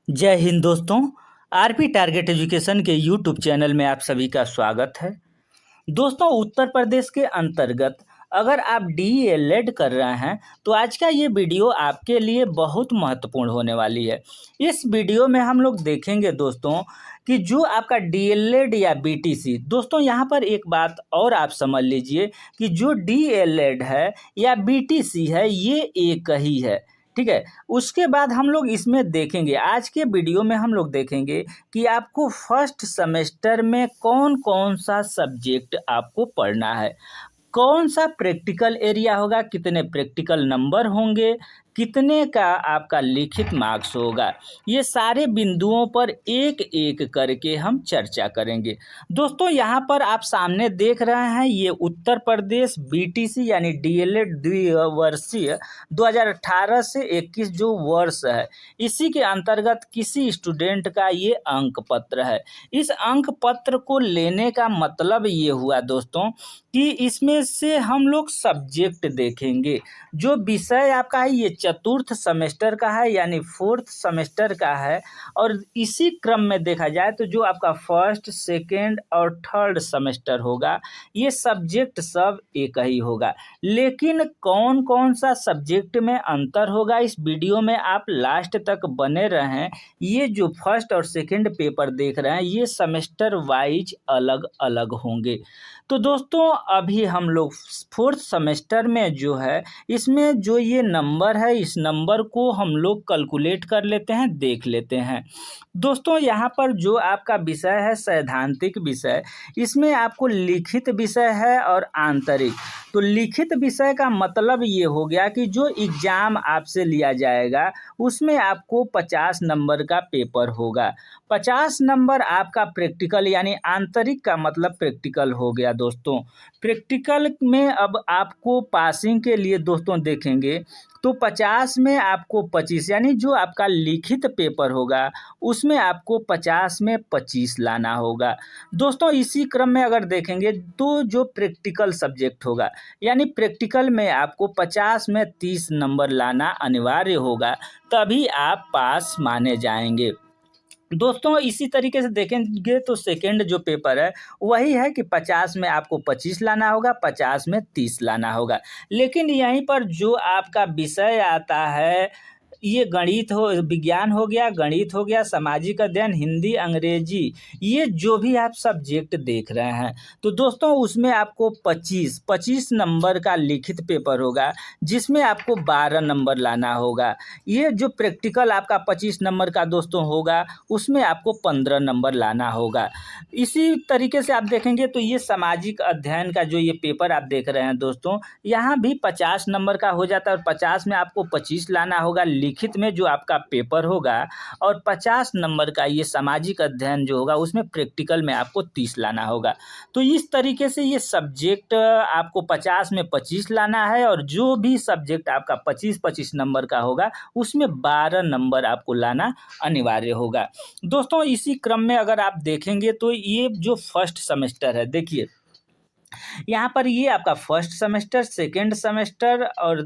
जय हिंद दोस्तों। RP target education के यूट्यूब चैनल में आप सभी का स्वागत है। दोस्तों, उत्तर प्रदेश के अंतर्गत अगर आप डीएलएड कर रहे हैं तो आज का ये वीडियो आपके लिए बहुत महत्वपूर्ण होने वाली है। इस वीडियो में हम लोग देखेंगे दोस्तों कि जो आपका डीएलएड या बीटीसी, दोस्तों यहाँ पर एक बात और आप समझ लीजिए कि जो डीएलएड है या बीटीसी है ये एक ही है, ठीक है। उसके बाद हम लोग इसमें देखेंगे, आज के वीडियो में हम लोग देखेंगे कि आपको फर्स्ट सेमेस्टर में कौन कौन सा सब्जेक्ट आपको पढ़ना है, कौन सा प्रैक्टिकल एरिया होगा, कितने प्रैक्टिकल नंबर होंगे, कितने का आपका लिखित मार्क्स होगा। ये सारे बिंदुओं पर एक एक करके हम चर्चा करेंगे। दोस्तों यहाँ पर आप सामने देख रहे हैं ये उत्तर प्रदेश बीटीसी यानी डीएलएड द्विवर्षीय 2018 से 21 जो वर्ष है, इसी के अंतर्गत किसी स्टूडेंट का ये अंक पत्र है। इस अंक पत्र को लेने का मतलब ये हुआ दोस्तों कि इसमें से हम लोग सब्जेक्ट देखेंगे। जो विषय आपका है ये चतुर्थ सेमेस्टर का है यानी फोर्थ सेमेस्टर का है, और इसी क्रम में देखा जाए तो जो आपका फर्स्ट सेकेंड और थर्ड सेमेस्टर होगा ये सब्जेक्ट सब एक ही होगा। लेकिन कौन कौन सा सब्जेक्ट में अंतर होगा, इस वीडियो में आप लास्ट तक बने रहें। ये जो फर्स्ट और सेकेंड पेपर देख रहे हैं ये सेमेस्टर वाइज अलग अलग होंगे। तो दोस्तों अभी हम लोग फोर्थ सेमेस्टर में जो है इसमें जो ये नंबर है इस नंबर को हम लोग कैलकुलेट कर लेते हैं, देख लेते हैं। दोस्तों यहाँ पर जो आपका विषय है सैद्धांतिक विषय, इसमें आपको लिखित विषय है और आंतरिक। तो लिखित विषय का मतलब ये हो गया कि जो एग्ज़ाम आपसे लिया जाएगा उसमें आपको 50 नंबर का पेपर होगा। 50 नंबर आपका प्रैक्टिकल यानी आंतरिक का मतलब प्रैक्टिकल हो गया। दोस्तों प्रैक्टिकल में अब आपको पासिंग के लिए दोस्तों देखेंगे तो 50 में आपको 25 यानी जो आपका लिखित पेपर होगा उसमें आपको 50 में 25 लाना होगा। दोस्तों इसी क्रम में अगर देखेंगे तो जो प्रैक्टिकल सब्जेक्ट होगा यानी प्रैक्टिकल में आपको 50 में 30 नंबर लाना अनिवार्य होगा, तभी आप पास माने जाएंगे। दोस्तों इसी तरीके से देखेंगे तो सेकेंड जो पेपर है वही है कि 50 में आपको 25 लाना होगा, 50 में 30 लाना होगा। लेकिन यहीं पर जो आपका विषय आता है ये गणित हो, विज्ञान हो गया, गणित हो गया, सामाजिक अध्ययन, हिंदी, अंग्रेजी, ये जो भी आप सब्जेक्ट देख रहे हैं तो दोस्तों उसमें आपको 25 नंबर का लिखित पेपर होगा जिसमें आपको 12 नंबर लाना होगा। ये जो प्रैक्टिकल आपका 25 नंबर का दोस्तों होगा उसमें आपको 15 नंबर लाना होगा। इसी तरीके से आप देखेंगे तो ये सामाजिक अध्ययन का जो ये पेपर आप देख रहे हैं दोस्तों, यहाँ भी 50 नंबर का हो जाता है और 50 में आपको 25 लाना होगा लिखित में जो आपका पेपर होगा, और 50 नंबर का ये सामाजिक अध्ययन जो होगा उसमें प्रैक्टिकल में आपको 30 लाना होगा। तो इस तरीके से ये सब्जेक्ट आपको 50 में 25 लाना है, और जो भी सब्जेक्ट आपका 25-25 नंबर का होगा उसमें 12 नंबर आपको लाना अनिवार्य होगा। दोस्तों इसी क्रम में अगर आप देखेंगे तो ये जो फर्स्ट सेमेस्टर है, देखिए यहाँ पर ये आपका फर्स्ट सेमेस्टर, सेकेंड सेमेस्टर और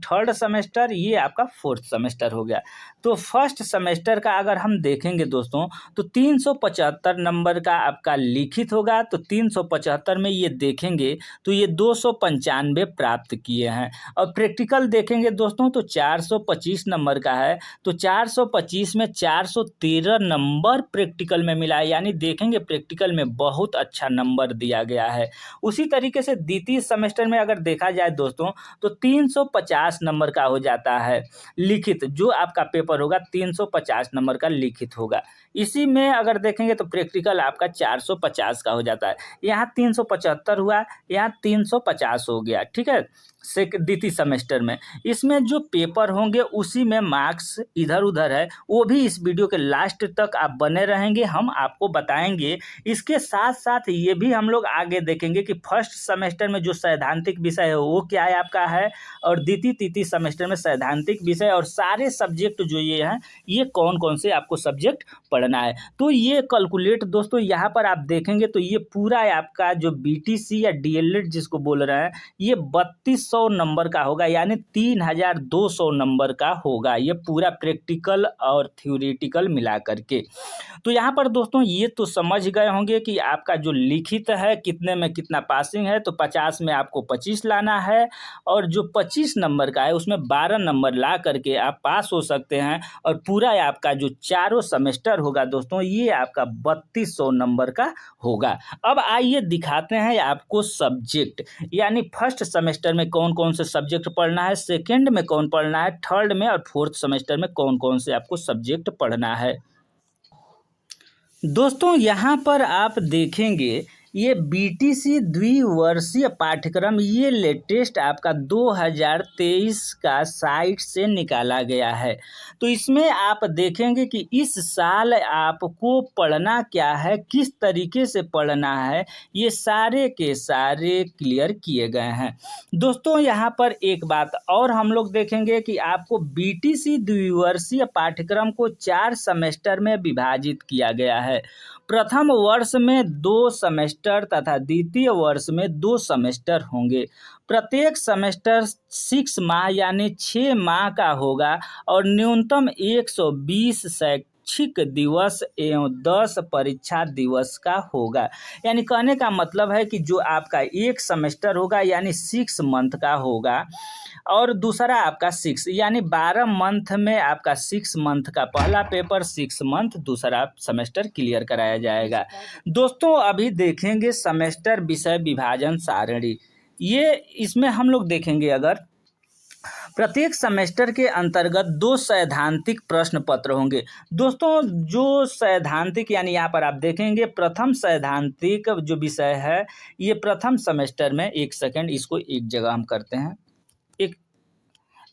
थर्ड सेमेस्टर, ये आपका फोर्थ सेमेस्टर हो गया। तो फर्स्ट सेमेस्टर का अगर हम देखेंगे दोस्तों तो 375 नंबर का आपका लिखित होगा। तो 375 में ये देखेंगे तो ये 295 प्राप्त किए हैं, और प्रैक्टिकल देखेंगे दोस्तों तो 425 नंबर का है। तो 425 में 413 नंबर प्रैक्टिकल में मिला है, यानी देखेंगे प्रैक्टिकल में बहुत अच्छा नंबर दिया गया है। उसी तरीके से द्वितीय सेमेस्टर में अगर देखा जाए दोस्तों तो 350 नंबर का हो जाता है लिखित, जो आपका पेपर होगा 350 नंबर का लिखित होगा। इसी में अगर देखेंगे तो प्रैक्टिकल आपका 450 का हो जाता है। यहाँ 375 हुआ, यहाँ 350 हो गया, ठीक है। द्वितीय सेमेस्टर में इसमें जो पेपर होंगे उसी में मार्क्स इधर उधर है, वो भी इस वीडियो के लास्ट तक आप बने रहेंगे, हम आपको बताएंगे। इसके साथ साथ ये भी हम लोग आगे देखेंगे कि फर्स्ट सेमेस्टर में जो सैद्धांतिक विषय है वो क्या है आपका है, और द्वितीय तृतीय सेमेस्टर में सैद्धांतिक विषय और सारे सब्जेक्ट जो ये हैं ये कौन कौन से आपको सब्जेक्ट पढ़ना है। तो ये कैलकुलेट दोस्तों यहाँ पर आप देखेंगे तो ये पूरा आपका जो बीटीसी या डीएलएड जिसको बोल रहे हैं ये 32 3200 नंबर का होगा, यानी 3200 नंबर का होगा ये पूरा प्रैक्टिकल और थ्योरेटिकल मिला करके। तो यहाँ पर दोस्तों ये तो समझ गए होंगे कि आपका जो लिखित है कितने में कितना पासिंग है, तो 50 में आपको 25 लाना है, और जो 25 नंबर का है उसमें 12 नंबर ला करके आप पास हो सकते हैं। और पूरा आपका जो चारों सेमेस्टर होगा दोस्तों, ये आपका 3200 नंबर का होगा। अब आइए दिखाते हैं आपको सब्जेक्ट, यानी फर्स्ट सेमेस्टर में कौन कौन से सब्जेक्ट पढ़ना है, सेकेंड में कौन पढ़ना है, थर्ड में और फोर्थ सेमेस्टर में कौन कौन से आपको सब्जेक्ट पढ़ना है। दोस्तों यहाँ पर आप देखेंगे ये बीटीसी द्विवर्षीय पाठ्यक्रम ये लेटेस्ट आपका 2023 का साइट से निकाला गया है। तो इसमें आप देखेंगे कि इस साल आपको पढ़ना क्या है, किस तरीके से पढ़ना है, ये सारे के सारे क्लियर किए गए हैं। दोस्तों यहाँ पर एक बात और हम लोग देखेंगे कि आपको बीटीसी द्विवर्षीय पाठ्यक्रम को 4 सेमेस्टर में विभाजित किया गया है। प्रथम वर्ष में 2 सेमेस्टर तथा द्वितीय वर्ष में 2 सेमेस्टर होंगे। प्रत्येक सेमेस्टर 6 माह यानी 6 माह का होगा और न्यूनतम 120 शैक्षिक दिवस एवं 10 परीक्षा दिवस का होगा। यानी कहने का मतलब है कि जो आपका एक सेमेस्टर होगा यानी 6 मंथ का होगा, और दूसरा आपका 6 यानी 12 मंथ में आपका 6 मंथ का पहला पेपर, 6 मंथ दूसरा सेमेस्टर क्लियर कराया जाएगा। दोस्तों अभी देखेंगे सेमेस्टर विषय विभाजन सारणी, ये इसमें हम लोग देखेंगे अगर प्रत्येक सेमेस्टर के अंतर्गत 2 सैद्धांतिक प्रश्न पत्र होंगे। दोस्तों जो सैद्धांतिक यानी यहाँ पर आप देखेंगे प्रथम सैद्धांतिक जो विषय है ये प्रथम सेमेस्टर में, एक सेकेंड इसको एक जगह हम करते हैं, एक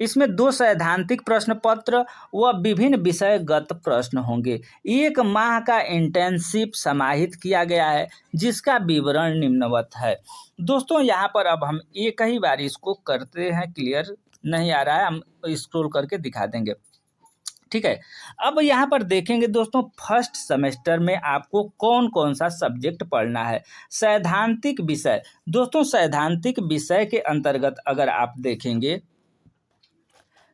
इसमें 2 सैद्धांतिक प्रश्न पत्र व विभिन्न विषयगत प्रश्न होंगे। 1 माह का इंटर्नशिप समाहित किया गया है जिसका विवरण निम्नवत है। दोस्तों यहाँ पर अब हम एक ही बार इसको करते हैं, क्लियर नहीं आ रहा है, हम स्क्रॉल करके दिखा देंगे, ठीक है। अब यहाँ पर देखेंगे दोस्तों फर्स्ट सेमेस्टर में आपको कौन कौन सा सब्जेक्ट पढ़ना है। सैद्धांतिक विषय, दोस्तों सैद्धांतिक विषय के अंतर्गत अगर आप देखेंगे,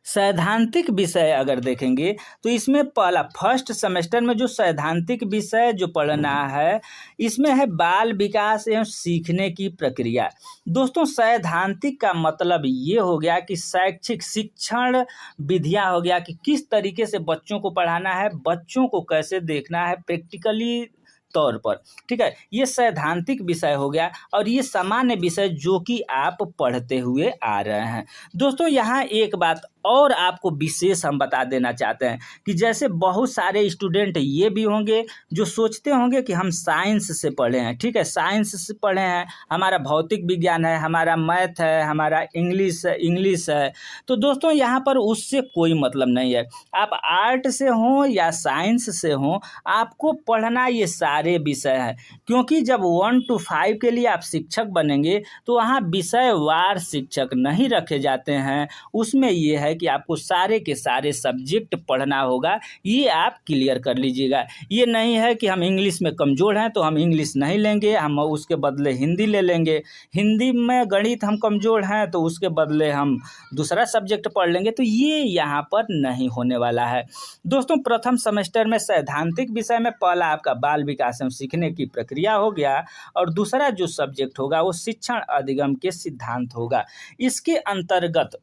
सैद्धांतिक विषय अगर देखेंगे तो इसमें पहला फर्स्ट सेमेस्टर में जो सैद्धांतिक विषय जो पढ़ना है इसमें है बाल विकास एवं सीखने की प्रक्रिया। दोस्तों सैद्धांतिक का मतलब ये हो गया कि शैक्षिक शिक्षण विधियां हो गया कि किस तरीके से बच्चों को पढ़ाना है, बच्चों को कैसे देखना है प्रैक्टिकली तौर पर, ठीक है। ये सैद्धांतिक विषय हो गया और ये सामान्य विषय जो कि आप पढ़ते हुए आ रहे हैं। दोस्तों यहाँ एक बात और आपको विशेष हम बता देना चाहते हैं कि जैसे बहुत सारे स्टूडेंट ये भी होंगे जो सोचते होंगे कि हम साइंस से पढ़े हैं, ठीक है, साइंस से पढ़े हैं, हमारा भौतिक विज्ञान है, हमारा मैथ है, हमारा इंग्लिश है। तो दोस्तों यहाँ पर उससे कोई मतलब नहीं है, आप आर्ट से हों या साइंस से हों, आपको पढ़ना ये सारे विषय हैं। क्योंकि जब 1 to 5 के लिए आप शिक्षक बनेंगे तो वहाँ विषयवार शिक्षक नहीं रखे जाते हैं, उसमें ये है कि आपको सारे के सारे सब्जेक्ट पढ़ना होगा, ये आप क्लियर कर लीजिएगा। ये नहीं है कि हम इंग्लिश में कमज़ोर हैं तो हम इंग्लिश नहीं लेंगे, हम उसके बदले हिंदी ले लेंगे, हिंदी में गणित हम कमज़ोर हैं तो उसके बदले हम दूसरा सब्जेक्ट पढ़ लेंगे, तो ये यहाँ पर नहीं होने वाला है। दोस्तों प्रथम सेमेस्टर में सैद्धांतिक विषय में पहला आपका बाल विकास एवं सीखने की प्रक्रिया हो गया और दूसरा जो सब्जेक्ट होगा वो शिक्षण अधिगम के सिद्धांत होगा। इसके अंतर्गत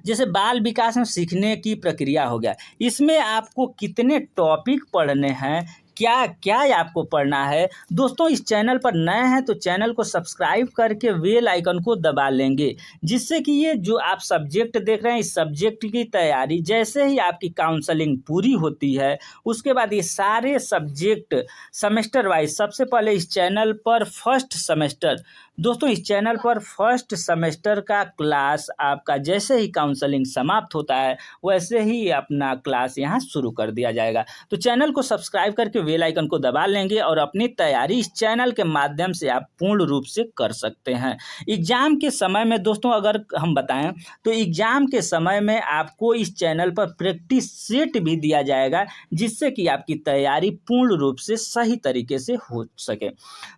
जैसे बाल विकास में सीखने की प्रक्रिया हो गया, इसमें आपको कितने टॉपिक पढ़ने हैं, क्या क्या आपको पढ़ना है। दोस्तों इस चैनल पर नए हैं तो चैनल को सब्सक्राइब करके बेल आइकन को दबा लेंगे, जिससे कि ये जो आप सब्जेक्ट देख रहे हैं इस सब्जेक्ट की तैयारी जैसे ही आपकी काउंसलिंग पूरी होती है उसके बाद ये सारे सब्जेक्ट सेमेस्टर वाइज, सबसे पहले इस चैनल पर फर्स्ट सेमेस्टर, दोस्तों इस चैनल पर फर्स्ट सेमेस्टर का क्लास आपका जैसे ही काउंसलिंग समाप्त होता है वैसे ही अपना क्लास यहाँ शुरू कर दिया जाएगा। तो चैनल को सब्सक्राइब करके बेल आइकन को दबा लेंगे और अपनी तैयारी इस चैनल के माध्यम से आप पूर्ण रूप से कर सकते हैं। एग्ज़ाम के समय में दोस्तों अगर हम बताएं तो एग्ज़ाम के समय में आपको इस चैनल पर प्रैक्टिस सेट भी दिया जाएगा जिससे कि आपकी तैयारी पूर्ण रूप से सही तरीके से हो सके।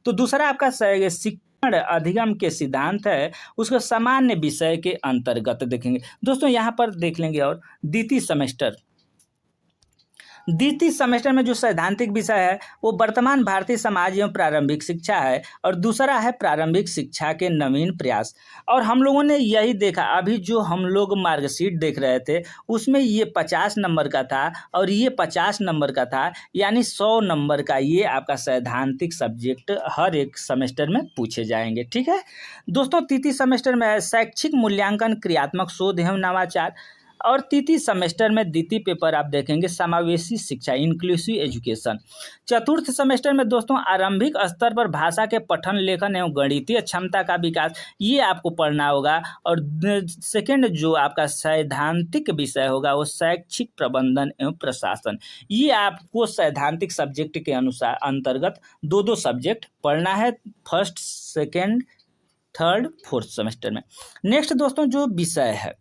तो दूसरा आपका अधिगम के सिद्धांत है उसको सामान्य विषय के अंतर्गत देखेंगे। दोस्तों यहाँ पर देख लेंगे। और द्वितीय सेमेस्टर में जो सैद्धांतिक विषय है वो वर्तमान भारतीय समाज एवं प्रारंभिक शिक्षा है, और दूसरा है प्रारंभिक शिक्षा के नवीन प्रयास। और हम लोगों ने यही देखा, अभी जो हम लोग मार्कशीट देख रहे थे उसमें ये 50 नंबर का था और ये 50 नंबर का था, यानी 100 नंबर का ये आपका सैद्धांतिक सब्जेक्ट हर एक सेमेस्टर में पूछे जाएंगे। ठीक है दोस्तों, तृतीय सेमेस्टर में शैक्षिक मूल्यांकन, क्रियात्मक शोध एवं नवाचार। और तृतीय सेमेस्टर में द्वितीय पेपर आप देखेंगे समावेशी शिक्षा, इंक्लूसिव एजुकेशन। चतुर्थ सेमेस्टर में दोस्तों आरंभिक स्तर पर भाषा के पठन, लेखन एवं गणितीय क्षमता का विकास, ये आपको पढ़ना होगा। और सेकंड जो आपका सैद्धांतिक विषय होगा वो शैक्षिक प्रबंधन एवं प्रशासन। ये आपको सैद्धांतिक सब्जेक्ट के अनुसार अंतर्गत दो सब्जेक्ट पढ़ना है, first, second, third, fourth semester में। नेक्स्ट दोस्तों जो विषय है,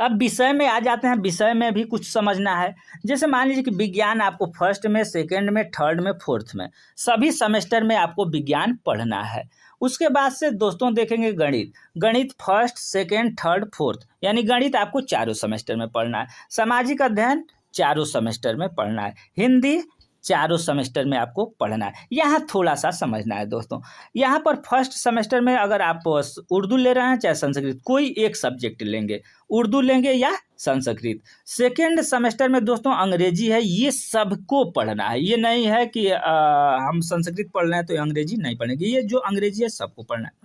अब विषय में आ जाते हैं। विषय में भी कुछ समझना है। जैसे मान लीजिए कि विज्ञान आपको फर्स्ट में, सेकंड में, थर्ड में, फोर्थ में, सभी सेमेस्टर में आपको विज्ञान पढ़ना है। उसके बाद से दोस्तों देखेंगे गणित फर्स्ट, सेकंड, थर्ड, फोर्थ, यानी गणित आपको चारों सेमेस्टर में पढ़ना है। सामाजिक अध्ययन चारों सेमेस्टर में पढ़ना है। हिंदी चारों सेमेस्टर में आपको पढ़ना है। यहाँ थोड़ा सा समझना है दोस्तों। यहाँ पर फर्स्ट सेमेस्टर में अगर आप उर्दू ले रहे हैं चाहे संस्कृत, कोई एक सब्जेक्ट लेंगे, उर्दू लेंगे या संस्कृत। सेकेंड सेमेस्टर में दोस्तों अंग्रेजी है, ये सबको पढ़ना है। ये नहीं है कि हम संस्कृत पढ़ रहे हैं तो अंग्रेजी नहीं पढ़ेंगे, ये जो अंग्रेजी है सबको पढ़ना है।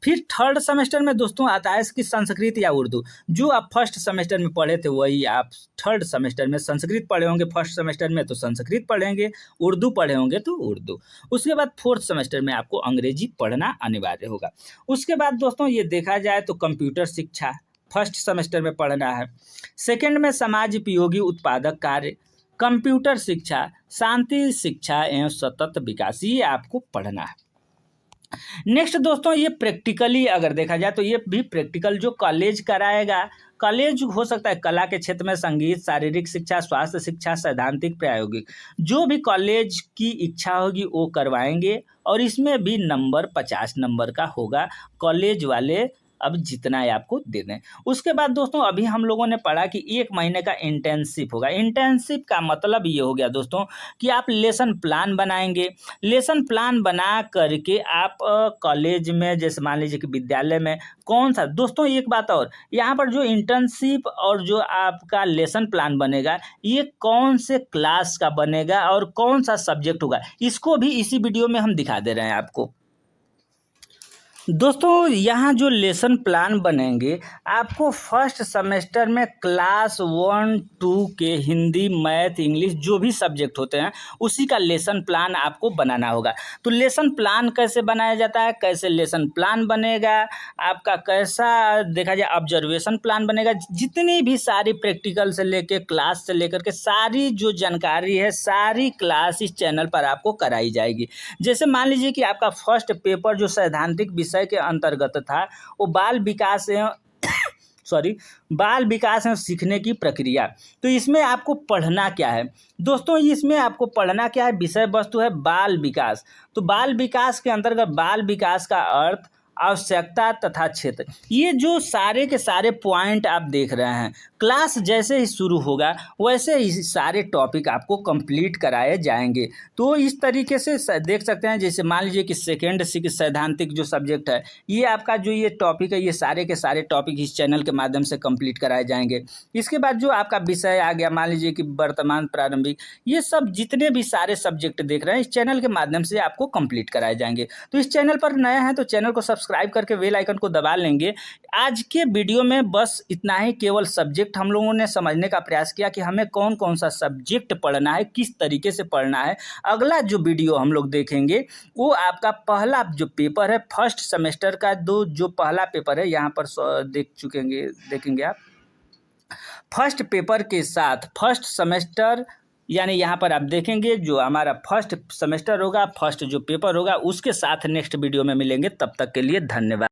फिर थर्ड सेमेस्टर में दोस्तों आता है कि संस्कृत या उर्दू, जो आप फर्स्ट सेमेस्टर में पढ़े थे वही आप थर्ड सेमेस्टर में, संस्कृत पढ़े होंगे फर्स्ट सेमेस्टर में तो संस्कृत पढ़ेंगे, उर्दू पढ़े होंगे तो उर्दू। उसके बाद फोर्थ सेमेस्टर में आपको अंग्रेजी पढ़ना अनिवार्य होगा। उसके बाद दोस्तों ये देखा जाए तो कंप्यूटर शिक्षा फर्स्ट सेमेस्टर में पढ़ना है। सेकेंड में समाज उपयोगी उत्पादक कार्य, कंप्यूटर शिक्षा, शांति शिक्षा एवं सतत विकास, ये आपको पढ़ना है। नेक्स्ट दोस्तों ये प्रैक्टिकली अगर देखा जाए तो ये भी प्रैक्टिकल जो कॉलेज कराएगा, कॉलेज हो सकता है कला के क्षेत्र में, संगीत, शारीरिक शिक्षा, स्वास्थ्य शिक्षा, सैद्धांतिक, प्रायोगिक, जो भी कॉलेज की इच्छा होगी वो करवाएंगे। और इसमें भी नंबर 50 नंबर का होगा, कॉलेज वाले अब जितना है आपको दे दें। उसके बाद दोस्तों अभी हम लोगों ने पढ़ा कि 1 महीने का इंटर्नशिप होगा। इंटर्नशिप का मतलब ये हो गया दोस्तों कि आप लेसन प्लान बनाएंगे। लेसन प्लान बना करके आप कॉलेज में, जैसे मान लीजिए कि विद्यालय में कौन सा, दोस्तों एक बात और, यहाँ पर जो इंटर्नशिप और जो आपका लेसन प्लान बनेगा ये कौन से क्लास का बनेगा और कौन सा सब्जेक्ट होगा, इसको भी इसी वीडियो में हम दिखा दे रहे हैं आपको। दोस्तों यहाँ जो लेसन प्लान बनेंगे आपको फर्स्ट सेमेस्टर में क्लास 1, 2 के हिंदी, मैथ, इंग्लिश जो भी सब्जेक्ट होते हैं उसी का लेसन प्लान आपको बनाना होगा। तो लेसन प्लान कैसे बनाया जाता है, कैसे लेसन प्लान बनेगा आपका, कैसा देखा जाए ऑब्जर्वेशन प्लान बनेगा, जितनी भी सारी प्रैक्टिकल से लेके क्लास से लेकर के सारी जो जानकारी है सारी क्लास इस चैनल पर आपको कराई जाएगी। जैसे मान लीजिए कि आपका फर्स्ट पेपर जो सैद्धांतिक विषय के अंतर्गत था वो बाल विकास एवं सीखने की प्रक्रिया। तो इसमें आपको पढ़ना क्या है दोस्तों, इसमें आपको पढ़ना क्या है, विषय वस्तु है बाल विकास। तो बाल विकास के अंतर्गत बाल विकास का अर्थ, आवश्यकता तथा क्षेत्र, ये जो सारे के सारे पॉइंट आप देख रहे हैं, क्लास जैसे ही शुरू होगा वैसे ही सारे टॉपिक आपको कंप्लीट कराए जाएंगे। तो इस तरीके से देख सकते हैं। जैसे मान लीजिए कि सेकेंड सैद्धांतिक जो सब्जेक्ट है ये आपका जो ये टॉपिक है, ये सारे के सारे टॉपिक इस चैनल के माध्यम से कंप्लीट कराए जाएंगे। इसके बाद जो आपका विषय आ गया, मान लीजिए कि वर्तमान, प्रारंभिक, ये सब जितने भी सारे सब्जेक्ट देख रहे हैं इस चैनल के माध्यम से आपको कंप्लीट कराए जाएंगे। तो इस चैनल पर नए हैं तो चैनल को सब्सक्राइब करके बेल आइकन को दबा लेंगे। आज के वीडियो में बस इतना ही, केवल सब्जेक्ट हम लोगों ने समझने का प्रयास किया कि हमें कौन कौन सा सब्जेक्ट पढ़ना है, किस तरीके से पढ़ना है। अगला जो वीडियो हम लोग देखेंगे वो आपका पहला जो पेपर है फर्स्ट सेमेस्टर का, जो पहला पेपर है यहाँ पर देखेंगे आप फर्स्ट पेपर के साथ फर्स्ट सेमेस्टर, यानी यहाँ पर आप देखेंगे जो हमारा फर्स्ट सेमेस्टर होगा, फर्स्ट जो पेपर होगा उसके साथ नेक्स्ट वीडियो में मिलेंगे। तब तक के लिए धन्यवाद।